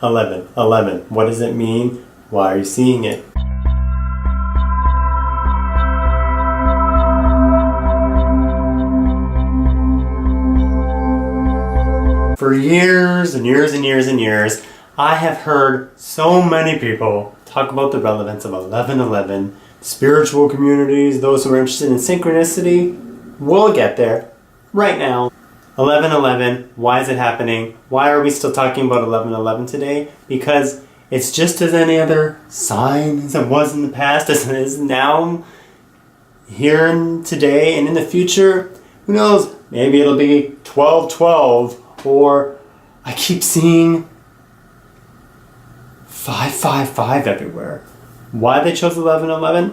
11. 11. What does it mean? Why are you seeing it? For years and years and years and years, I have heard so many people talk about the relevance of 11:11. Spiritual communities, those who are interested in synchronicity, we'll get there right now. 11:11, why is it happening? Why are we still talking about 11:11 today? Because it's just as any other sign as it was in the past, as it is now, here and today and in the future. Who knows? Maybe it'll be 12:12, or I keep seeing 555 everywhere. Why they chose 11:11?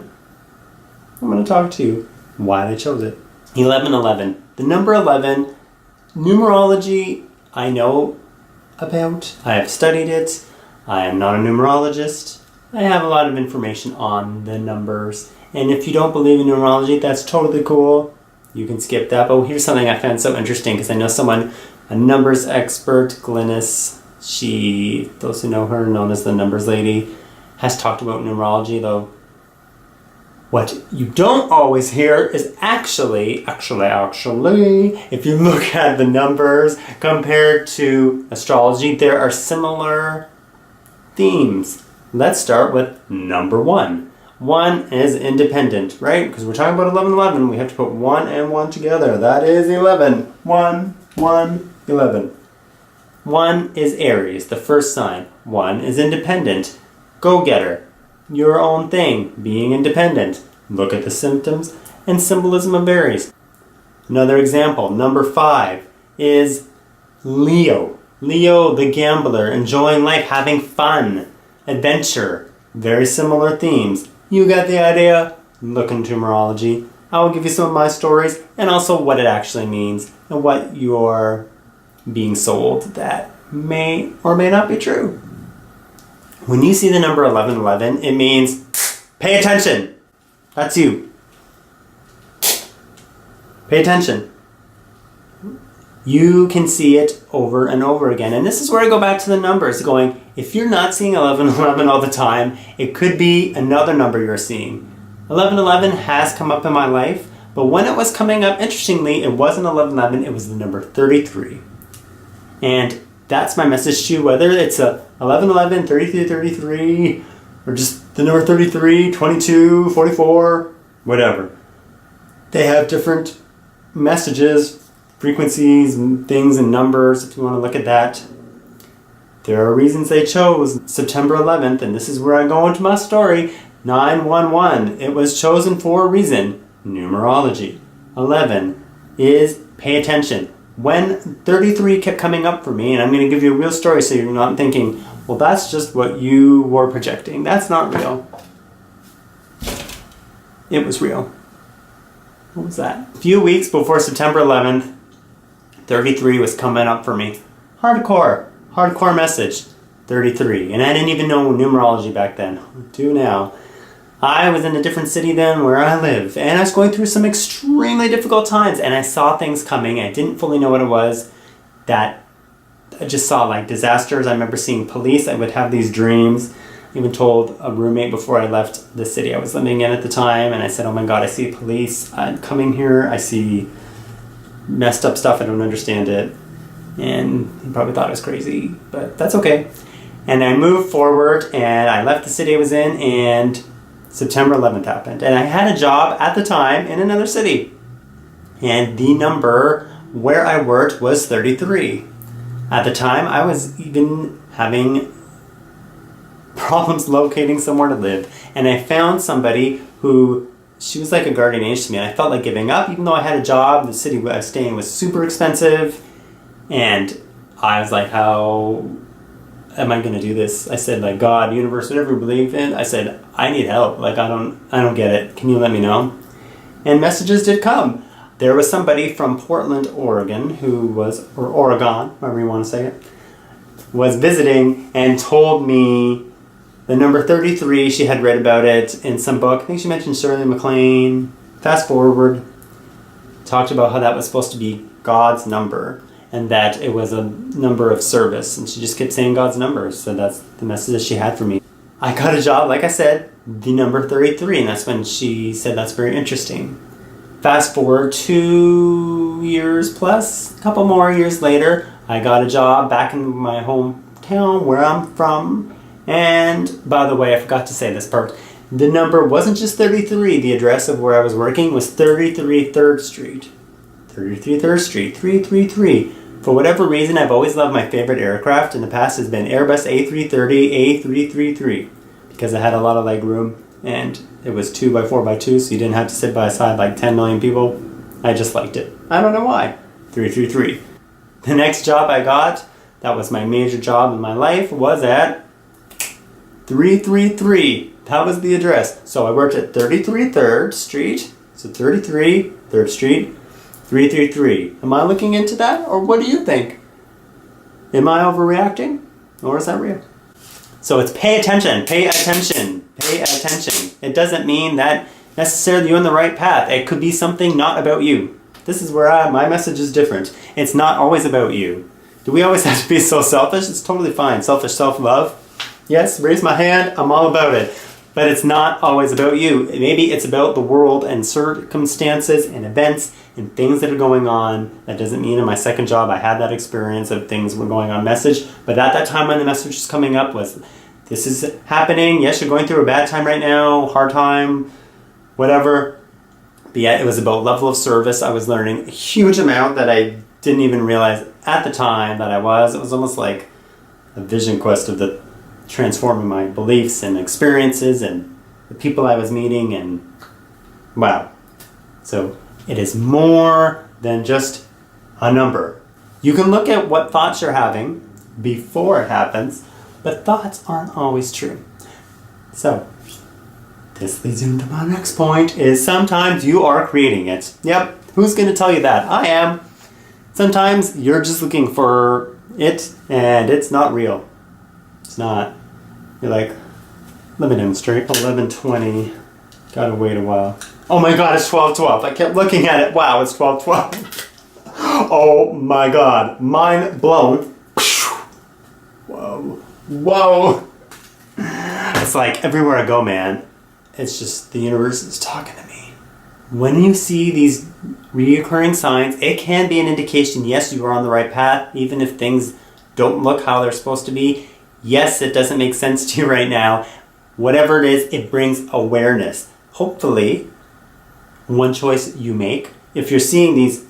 I'm going to talk to you why they chose it. 11:11. The number 11, numerology, I know about. I have studied it. I am not a numerologist. I have a lot of information on the numbers. And if you don't believe in numerology, that's totally cool. You can skip that. But here's something I found so interesting, because I know someone, a numbers expert, Glynis, those who know her, known as the numbers lady, has talked about numerology, though what you don't always hear is actually, if you look at the numbers compared to astrology, there are similar themes. Let's start with number 1. 1 is independent, right? Because we're talking about 11:11, we have to put 1 and 1 together. That is 11. 1, 1, 11. 1 is Aries, the first sign. 1 is independent, go-getter, your own thing, being independent. Look at the symptoms and symbolism of Aries. Another example, number 5 is Leo. Leo, the gambler, enjoying life, having fun, adventure, very similar themes. You got the idea? Look into numerology. I will give you some of my stories and also what it actually means and what you're being sold that may or may not be true. When you see the number 11:11, it means pay attention. That's you. Pay attention. You can see it over and over again. And this is where I go back to the numbers, going, if you're not seeing 11:11 all the time, it could be another number you're seeing. 11:11 has come up in my life, but when it was coming up, interestingly, it wasn't 11:11, it was the number 33. And that's my message to you, whether it's a 11:11, 33, 33, or just the number 33, 22, 44, whatever. They have different messages, frequencies, and things and numbers, if you want to look at that. There are reasons they chose September 11th, and this is where I go into my story. 911, it was chosen for a reason. Numerology. 11 is pay attention. When 33 kept coming up for me, and I'm going to give you a real story so you're not thinking, well, that's just what you were projecting. That's not real. It was real. What was that? A few weeks before September 11th, 33 was coming up for me. Hardcore message, 33. And I didn't even know numerology back then. I do now. I was in a different city then where I live, and I was going through some extremely difficult times, and I saw things coming. I didn't fully know what it was. That I just saw like disasters. I remember seeing police. I would have these dreams. I even told a roommate before I left the city I was living in at the time, and I said, oh my God, I see police coming here. I see messed up stuff. I don't understand it. And he probably thought I was crazy, but that's okay. And I moved forward, and I left the city I was in, and September 11th happened. And I had a job at the time in another city. And the number where I worked was 33. At the time, I was even having problems locating somewhere to live. And I found somebody who, she was like a guardian angel to me. And I felt like giving up, even though I had a job. The city I was staying was super expensive. And I was like, how am I going to do this? I said, like, God, universe, whatever you believe in. I said, I need help. Like, I don't get it. Can you let me know? And messages did come. There was somebody from Portland, Oregon, who was, or Oregon, however you want to say it, was visiting and told me the number 33. She had read about it in some book. I think she mentioned Shirley MacLaine. Fast forward, talked about how that was supposed to be God's number. and that it was a number of service. And she just kept saying God's numbers. So that's the message that she had for me. I got a job, like I said, the number 33, and that's when she said that's very interesting. Fast forward 2 years plus, a couple more years later, I got a job back in my hometown where I'm from. And by the way, I forgot to say this part. The number wasn't just 33. The address of where I was working was 33 3rd Street. 33 3rd Street, 333. For whatever reason, I've always loved my favorite aircraft in the past has been Airbus A330, A333. Because it had a lot of leg room and it was 2x4x2, so you didn't have to sit by a side like 10 million people. I just liked it. I don't know why. 333. The next job I got, that was my major job in my life, was at 333. That was the address. So I worked at 33 3rd Street. So 33 3rd Street, 333. Am I looking into that, or what do you think? Am I overreacting, or is that real? So it's pay attention, pay attention, pay attention. It doesn't mean that necessarily you're on the right path. It could be something not about you. This is where my message is different. It's not always about you. Do we always have to be so selfish? It's totally fine. Selfish self-love. Yes, raise my hand. I'm all about it. But it's not always about you. Maybe it's about the world and circumstances and events and things that are going on. That doesn't mean in my second job I had that experience of things were going on message. But at that time when the message was coming up was, this is happening. Yes, you're going through a bad time right now, hard time, whatever. But yeah, it was about level of service. I was learning a huge amount that I didn't even realize at the time that I was. It was almost like a vision quest of the transforming my beliefs and experiences and the people I was meeting, and wow. So it is more than just a number. You can look at what thoughts you're having before it happens, but thoughts aren't always true. So this leads into my next point, is sometimes you are creating it. Yep, who's going to tell you that? I am. Sometimes you're just looking for it and it's not real. It's not. You're like, let me demonstrate. 11:20. Gotta wait a while. Oh my god, it's 12:12. I kept looking at it. Wow, it's 12:12. Oh my god. Mind blown. Whoa. Whoa. It's like everywhere I go, man, it's just the universe is talking to me. When you see these reoccurring signs, it can be an indication, yes, you are on the right path, even if things don't look how they're supposed to be. Yes, it doesn't make sense to you right now. Whatever it is, it brings awareness. Hopefully, one choice you make, if you're seeing these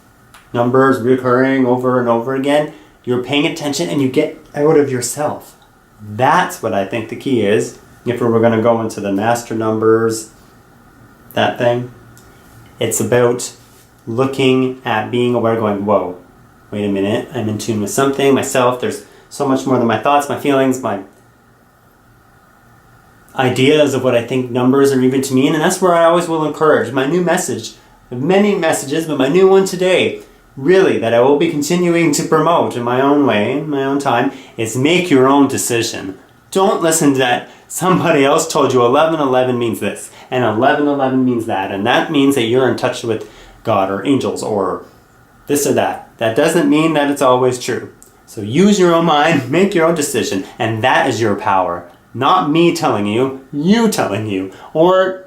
numbers recurring over and over again, you're paying attention and you get out of yourself. That's what I think the key is. If we were going to go into the master numbers, that thing, it's about looking at being aware, going, whoa, wait a minute, I'm in tune with something, myself, there's so much more than my thoughts, my feelings, my ideas of what I think numbers are even to mean, and that's where I always will encourage. My new message, many messages, but my new one today, really, that I will be continuing to promote in my own way, in my own time, is make your own decision. Don't listen to that somebody else told you 11:11 means this, and 11:11 means that, and that means that you're in touch with God or angels or this or that. That doesn't mean that it's always true. So use your own mind, make your own decision, and that is your power. Not me telling you, you telling you, or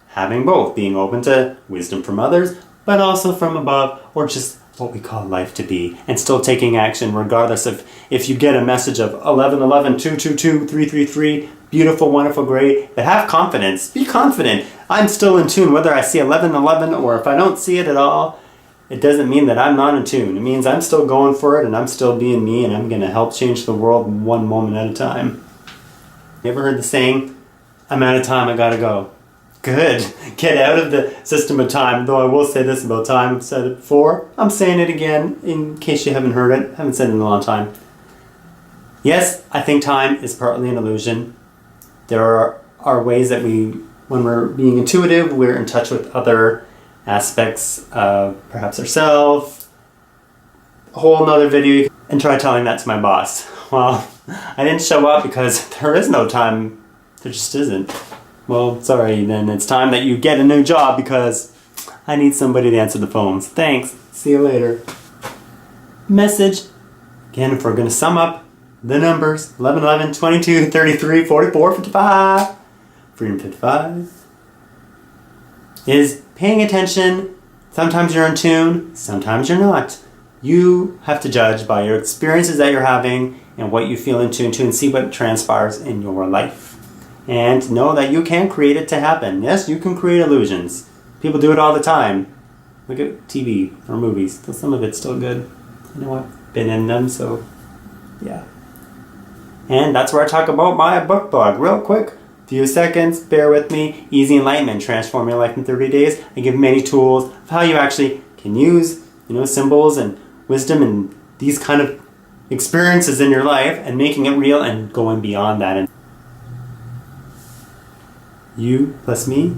having both, being open to wisdom from others, but also from above, or just what we call life to be, and still taking action regardless of if you get a message of 11:11, 222, 333, beautiful, wonderful, great, but have confidence. Be confident. I'm still in tune, whether I see 11:11 or if I don't see it at all. It doesn't mean that I'm not in tune. It means I'm still going for it and I'm still being me and I'm going to help change the world one moment at a time. You ever heard the saying, I'm out of time, I gotta go? Good. Get out of the system of time. Though I will say this about time, I've said it before. I'm saying it again in case you haven't heard it. I haven't said it in a long time. Yes, I think time is partly an illusion. There are ways that when we're being intuitive, we're in touch with other aspects of perhaps ourselves. A whole nother video, and try telling that to my boss. Well, I didn't show up because there is no time. There just isn't. Well, sorry, then it's time that you get a new job because I need somebody to answer the phones. Thanks. See you later. Message Again, if we're going to sum up the numbers, 11, 11, 22, 33, 44, 55, freedom 55 is paying attention. Sometimes you're in tune, sometimes you're not. You have to judge by your experiences that you're having and what you feel in tune to, and see what transpires in your life. And know that you can create it to happen. Yes, you can create illusions. People do it all the time. Look at TV or movies. Some of it's still good. You know what? Been in them, so yeah. And that's where I talk about my book blog real quick. Few seconds, bear with me. Easy Enlightenment, transform your life in 30 days. I give many tools of how you actually can use, symbols and wisdom and these kind of experiences in your life and making it real and going beyond that. And you plus me,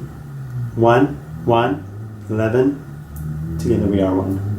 1, 1, 11, together we are one.